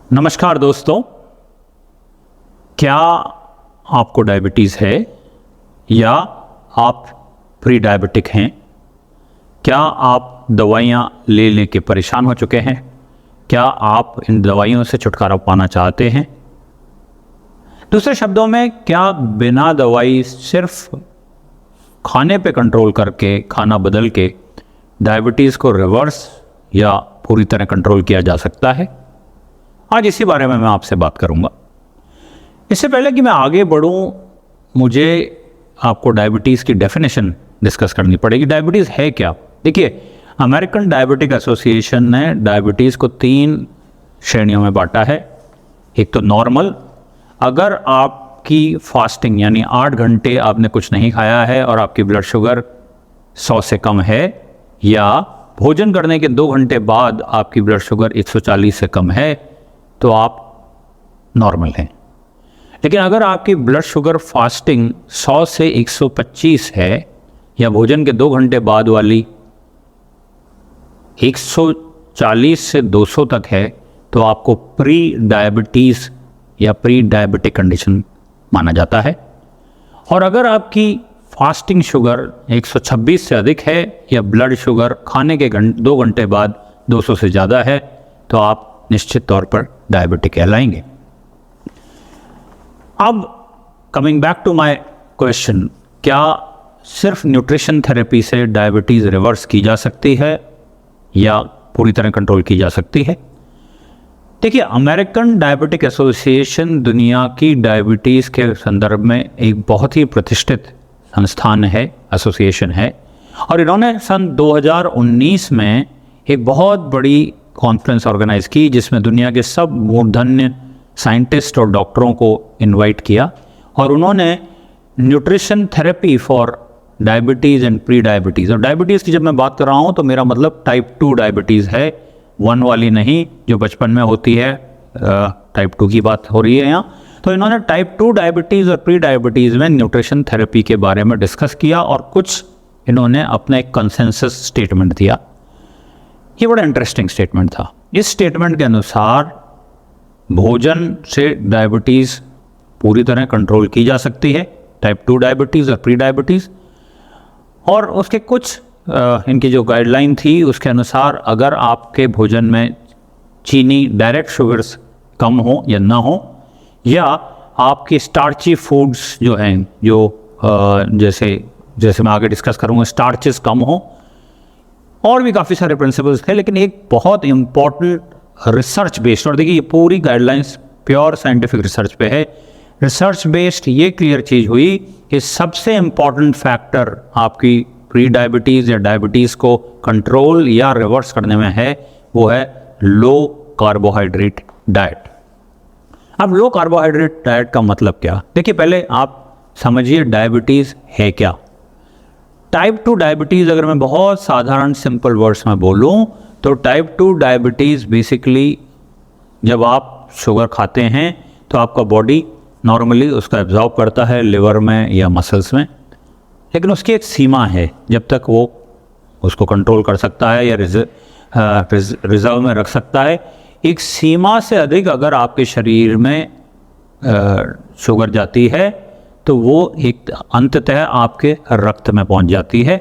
नमस्कार दोस्तों, क्या आपको डायबिटीज़ है या आप प्री डायबिटिक हैं? क्या आप दवाइयाँ ले लेके परेशान हो चुके हैं? क्या आप इन दवाइयों से छुटकारा पाना चाहते हैं? दूसरे शब्दों में, क्या बिना दवाई सिर्फ खाने पे कंट्रोल करके, खाना बदल के डायबिटीज़ को रिवर्स या पूरी तरह कंट्रोल किया जा सकता है? आज इसी बारे में मैं आपसे बात करूंगा। इससे पहले कि मैं आगे बढ़ूं, मुझे आपको डायबिटीज़ की डेफिनेशन डिस्कस करनी पड़ेगी। डायबिटीज़ है क्या? देखिए, अमेरिकन डायबिटिक एसोसिएशन ने डायबिटीज़ को 3 श्रेणियों में बांटा है। एक तो नॉर्मल, अगर आपकी फास्टिंग यानी 8 घंटे आपने कुछ नहीं खाया है और आपकी ब्लड शुगर 100 से कम है, या भोजन करने के 2 घंटे बाद आपकी ब्लड शुगर 140 से कम है, तो आप नॉर्मल हैं। लेकिन अगर आपकी ब्लड शुगर फास्टिंग 100 से 125 है या भोजन के 2 घंटे बाद वाली 140 से 200 तक है, तो आपको प्री डायबिटीज़ या प्री डायबिटिक कंडीशन माना जाता है। और अगर आपकी फास्टिंग शुगर 126 से अधिक है या ब्लड शुगर खाने के 2 घंटे बाद 200 से ज़्यादा है, तो आप निश्चित तौर पर डायबिटिक कहलाएंगे। अब coming back to my question, क्या सिर्फ न्यूट्रिशन थेरेपी से डायबिटीज़ रिवर्स की जा सकती है या पूरी तरह कंट्रोल की जा सकती है? देखिए, अमेरिकन डायबिटिक एसोसिएशन दुनिया की डायबिटीज़ के संदर्भ में एक बहुत ही प्रतिष्ठित संस्थान है, एसोसिएशन है। और इन्होंने सन 2019 में एक बहुत बड़ी कॉन्फ्रेंस ऑर्गेनाइज की, जिसमें दुनिया के सब मूर्धन्य साइंटिस्ट और डॉक्टरों को इनवाइट किया, और उन्होंने nutrition therapy for diabetes and pre diabetes, और डायबिटीज़ की जब मैं बात कर रहा हूँ तो मेरा मतलब टाइप 2 डायबिटीज़ है, 1 वाली नहीं जो बचपन में होती है। टाइप 2 की बात हो रही है यहाँ। तो इन्होंने टाइप 2 डायबिटीज़ और प्री डायबिटीज़ में न्यूट्रिशन थेरेपी के बारे में डिस्कस किया, और कुछ इन्होंने अपना एक कंसेंसस स्टेटमेंट दिया। ये बड़ा इंटरेस्टिंग स्टेटमेंट था। इस स्टेटमेंट के अनुसार भोजन से डायबिटीज़ पूरी तरह कंट्रोल की जा सकती है, टाइप 2 डायबिटीज़ और प्री डायबिटीज़। और उसके कुछ इनकी जो गाइडलाइन थी, उसके अनुसार अगर आपके भोजन में चीनी, डायरेक्ट शुगर्स कम हो या ना हो, या आपकी स्टार्ची फूड्स जो हैं, जो जैसे मैं आगे डिस्कस करूँगा, स्टार्चेस कम हो, और भी काफ़ी सारे प्रिंसिपल्स थे। लेकिन एक बहुत इम्पॉर्टेंट रिसर्च बेस्ड, और देखिए ये पूरी गाइडलाइंस प्योर साइंटिफिक रिसर्च पे है, रिसर्च बेस्ड ये क्लियर चीज़ हुई कि सबसे इम्पॉर्टेंट फैक्टर आपकी प्री डायबिटीज़ या डायबिटीज़ को कंट्रोल या रिवर्स करने में है, वो है लो कार्बोहाइड्रेट डाइट। अब लो कार्बोहाइड्रेट डाइट का मतलब क्या? देखिए, पहले आप समझिए डायबिटीज़ है क्या। टाइप 2 डायबिटीज़, अगर मैं बहुत साधारण सिंपल वर्ड्स में बोलूं, तो टाइप 2 डायबिटीज़ बेसिकली जब आप शुगर खाते हैं तो आपका बॉडी नॉर्मली उसका एब्जॉर्ब करता है लिवर में या मसल्स में, लेकिन उसकी एक सीमा है जब तक वो उसको कंट्रोल कर सकता है या रिजर्व में रख सकता है। एक सीमा से अधिक अगर आपके शरीर में शुगर जाती है तो वो एक अंततः आपके रक्त में पहुंच जाती है,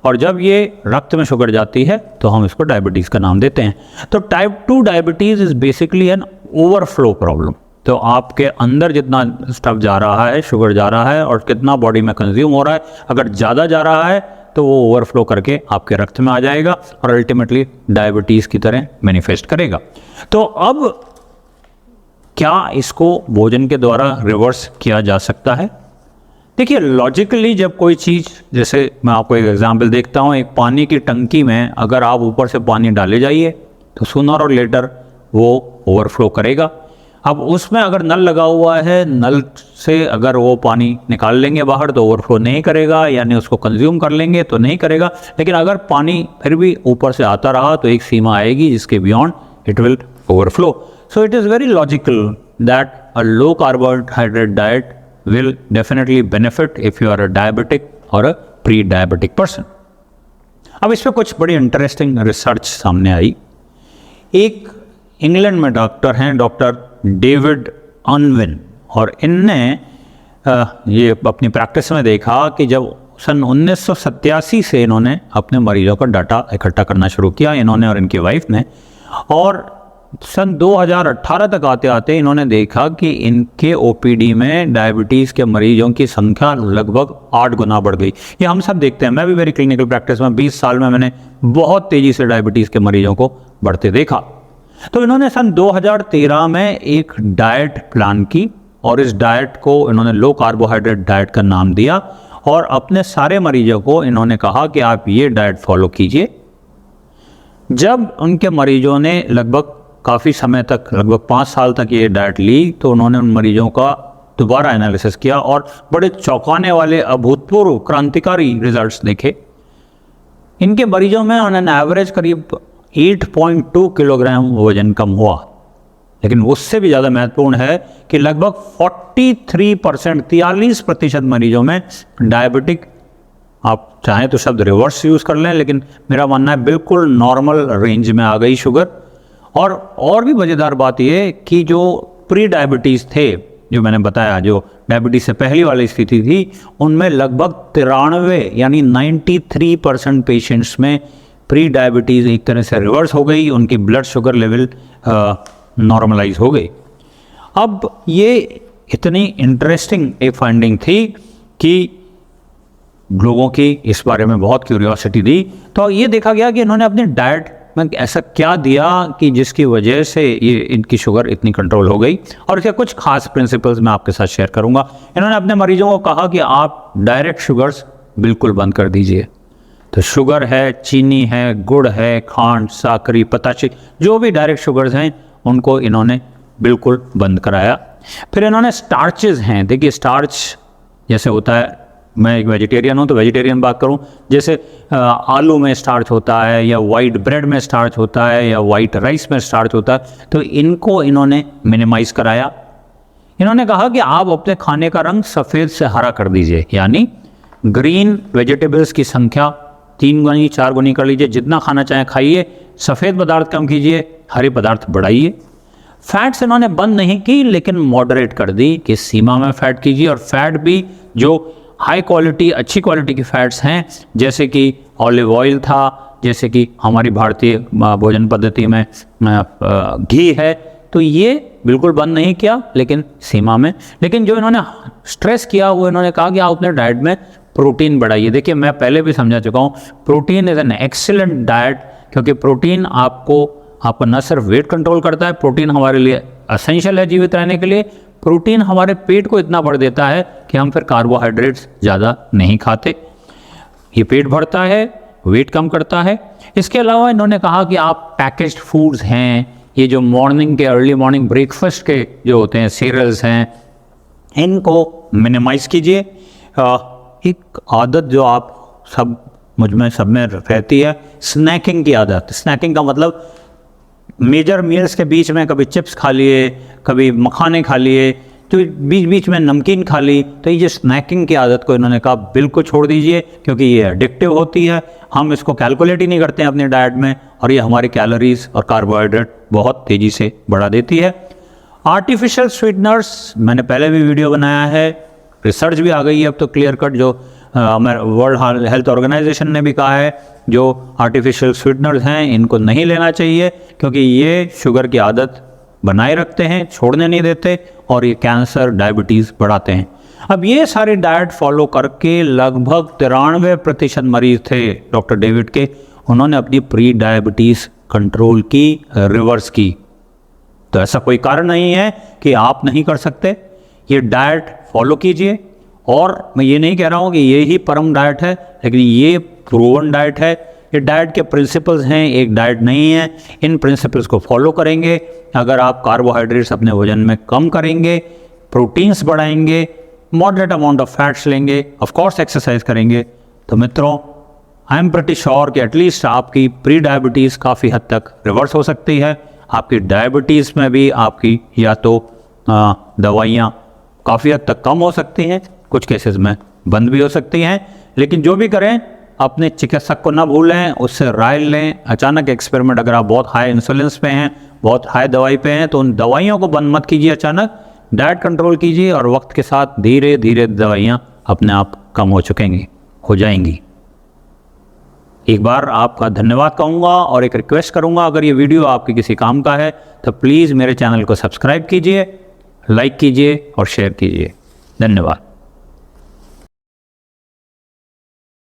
और जब ये रक्त में शुगर जाती है तो हम इसको डायबिटीज़ का नाम देते हैं। तो type 2 diabetes is basically an overflow problem. तो आपके अंदर जितना स्टफ जा रहा है, शुगर जा रहा है, और कितना बॉडी में कंज्यूम हो रहा है, अगर ज़्यादा जा रहा है तो वो ओवरफ्लो करके आपके रक्त में आ जाएगा और अल्टीमेटली डायबिटीज़ की तरह मैनिफेस्ट करेगा। तो अब क्या इसको भोजन के द्वारा रिवर्स किया जा सकता है? देखिए, लॉजिकली जब कोई चीज़, जैसे मैं आपको एक एग्जांपल देखता हूँ, एक पानी की टंकी में अगर आप ऊपर से पानी डाले जाइए तो सूनर और लेटर वो ओवरफ्लो करेगा। अब उसमें अगर नल लगा हुआ है, नल से अगर वो पानी निकाल लेंगे बाहर तो ओवरफ्लो नहीं करेगा, यानी उसको कंज्यूम कर लेंगे तो नहीं करेगा। लेकिन अगर पानी फिर भी ऊपर से आता रहा तो एक सीमा आएगी जिसके beyond it will overflow. So it is very logical that a low carbohydrate diet will definitely benefit if you are a diabetic or a pre-diabetic person. अब इस पर कुछ बड़ी इंटरेस्टिंग रिसर्च सामने आई। एक इंग्लैंड में डॉक्टर हैं, डॉक्टर डेविड अनविन, और इनने ये अपनी प्रैक्टिस में देखा कि जब सन 1987 से इन्होंने अपने मरीजों का डाटा इकट्ठा करना शुरू किया, इन्होंने और इनकी वाइफ ने, और सन 2018 तक आते आते इन्होंने देखा कि इनके ओपीडी में डायबिटीज़ के मरीजों की संख्या लगभग 8 गुना बढ़ गई। ये हम सब देखते हैं, मैं भी मेरी क्लिनिकल प्रैक्टिस में 20 साल में मैंने बहुत तेज़ी से डायबिटीज़ के मरीजों को बढ़ते देखा। तो इन्होंने सन 2013 में एक डाइट प्लान की, और इस डाइट को इन्होंने लो कार्बोहाइड्रेट डाइट का नाम दिया, और अपने सारे मरीजों को इन्होंने कहा कि आप ये डाइट फॉलो कीजिए। जब उनके मरीजों ने लगभग काफ़ी समय तक, लगभग 5 साल तक ये डाइट ली, तो उन्होंने उन मरीजों का दोबारा एनालिसिस किया और बड़े चौंकाने वाले, अभूतपूर्व, क्रांतिकारी रिजल्ट्स देखे। इनके मरीजों में ऑन एन एवरेज करीब 8.2 किलोग्राम वजन कम हुआ, लेकिन उससे भी ज़्यादा महत्वपूर्ण है कि लगभग 43% मरीजों में डायबिटिक, आप चाहें तो शब्द रिवर्स यूज़ कर लें, लेकिन मेरा मानना है बिल्कुल नॉर्मल रेंज में आ गई शुगर। और भी मज़ेदार बात ये कि जो प्री डायबिटीज़ थे, जो मैंने बताया, जो डायबिटीज़ से पहली वाली स्थिति थी, उनमें लगभग 93 यानी 93% पेशेंट्स में प्री डायबिटीज़ एक तरह से रिवर्स हो गई, उनकी ब्लड शुगर लेवल नॉर्मलाइज हो गई। अब ये इतनी इंटरेस्टिंग एक फाइंडिंग थी कि लोगों की इस बारे में बहुत क्यूरियोसिटी दी। तो ये देखा गया कि इन्होंने अपनी डाइट में ऐसा क्या दिया कि जिसकी वजह से ये इनकी शुगर इतनी कंट्रोल हो गई, और इसके कुछ खास प्रिंसिपल्स मैं आपके साथ शेयर करूंगा। इन्होंने अपने मरीजों को कहा कि आप डायरेक्ट शुगर्स बिल्कुल बंद कर दीजिए। तो शुगर है, चीनी है, गुड़ है, खांड, साकरी, पताशी, जो भी डायरेक्ट शुगर्स हैं उनको इन्होंने बिल्कुल बंद कराया। फिर इन्होंने स्टार्चेस हैं, देखिए स्टार्च जैसे होता है, मैं एक वेजिटेरियन हूँ तो वेजिटेरियन बात करूँ, जैसे आलू में स्टार्च होता है, या वाइट ब्रेड में स्टार्च होता है, या वाइट राइस में स्टार्च होता है, तो इनको इन्होंने मिनिमाइज़ कराया। इन्होंने कहा कि आप अपने खाने का रंग सफ़ेद से हरा कर दीजिए, यानी ग्रीन वेजिटेबल्स की संख्या 3 गुनी 4 गुनी कर लीजिए, जितना खाना चाहें खाइए, सफ़ेद पदार्थ कम कीजिए, हरे पदार्थ बढ़ाइए। फैट्स इन्होंने बंद नहीं की, लेकिन मॉडरेट कर दी कि सीमा में फ़ैट कीजिए, और फैट भी जो हाई क्वालिटी, अच्छी क्वालिटी की फ़ैट्स हैं, जैसे कि ऑलिव ऑयल था, जैसे कि हमारी भारतीय भोजन पद्धति में घी है, तो ये बिल्कुल बंद नहीं किया, लेकिन सीमा में। लेकिन जो इन्होंने स्ट्रेस किया वो इन्होंने कहा कि आप अपने डाइट में प्रोटीन बढ़ाइए। देखिए मैं पहले भी समझा चुका हूँ, protein is an excellent diet, क्योंकि प्रोटीन आपको न सिर्फ वेट कंट्रोल करता है, प्रोटीन हमारे लिए एसेंशियल है जीवित रहने के लिए। प्रोटीन हमारे पेट को इतना भर देता है कि हम फिर कार्बोहाइड्रेट्स ज़्यादा नहीं खाते, ये पेट भरता है, वेट कम करता है। इसके अलावा इन्होंने कहा कि आप पैकेज्ड फूड्स हैं, ये जो मॉर्निंग के, अर्ली मॉर्निंग ब्रेकफास्ट के जो होते हैं, सीरियल्स हैं, इनको मिनिमाइज़ कीजिए। एक आदत जो आप सब में रहती है, स्नैकिंग की आदत। स्नैकिंग का मतलब मेजर मील्स के बीच में कभी चिप्स खा लिए, कभी मखाने खा लिए, तो बीच बीच में नमकीन खा ली। तो ये स्नैकिंग की आदत को इन्होंने कहा बिल्कुल छोड़ दीजिए, क्योंकि ये एडिक्टिव होती है, हम इसको कैलकुलेट ही नहीं करते हैं अपनी डाइट में, और ये हमारी कैलोरीज और कार्बोहाइड्रेट बहुत तेज़ी से बढ़ा देती है। आर्टिफिशियल स्वीटनर्स, मैंने पहले भी वीडियो बनाया है, रिसर्च भी आ गई है अब तो क्लियर कट, जो वर्ल्ड हेल्थ ऑर्गेनाइजेशन ने भी कहा है, जो आर्टिफिशियल स्वीटनर्स हैं इनको नहीं लेना चाहिए, क्योंकि ये शुगर की आदत बनाए रखते हैं, छोड़ने नहीं देते, और ये कैंसर, डायबिटीज़ बढ़ाते हैं। अब ये सारे डाइट फॉलो करके लगभग 93% मरीज थे डॉक्टर डेविड के, उन्होंने अपनी प्री डायबिटीज़ कंट्रोल की, रिवर्स की। तो ऐसा कोई कारण नहीं है कि आप नहीं कर सकते, ये डाइट फॉलो कीजिए। और मैं ये नहीं कह रहा हूँ कि ये ही परम डाइट है, लेकिन ये प्रूवन डाइट है, ये डाइट के प्रिंसिपल्स हैं, एक डाइट नहीं है। इन प्रिंसिपल्स को फॉलो करेंगे, अगर आप कार्बोहाइड्रेट्स अपने वजन में कम करेंगे, प्रोटीन्स बढ़ाएंगे, मॉडरेट अमाउंट ऑफ फैट्स लेंगे, ऑफ कोर्स एक्सरसाइज करेंगे, तो मित्रों आई एम प्रीटी श्योर कि एटलीस्ट आपकी प्री डायबिटीज़ काफ़ी हद तक रिवर्स हो सकती है। आपकी डायबिटीज़ में भी आपकी या तो दवाइयाँ काफ़ी हद तक कम हो सकती हैं, कुछ केसेस में बंद भी हो सकती हैं, लेकिन जो भी करें अपने चिकित्सक को ना भूलें, उससे राय लें। अचानक एक्सपेरिमेंट, अगर आप बहुत हाई इंसुलिन पे हैं, बहुत हाई दवाई पे हैं, तो उन दवाइयों को बंद मत कीजिए, अचानक डाइट कंट्रोल कीजिए और वक्त के साथ धीरे धीरे दवाइयाँ अपने आप कम हो जाएंगी। एक बार आपका धन्यवाद कहूँगा और एक रिक्वेस्ट करूँगा, अगर ये वीडियो आपके किसी काम का है तो प्लीज़ मेरे चैनल को सब्सक्राइब कीजिए, लाइक कीजिए और शेयर कीजिए। धन्यवाद।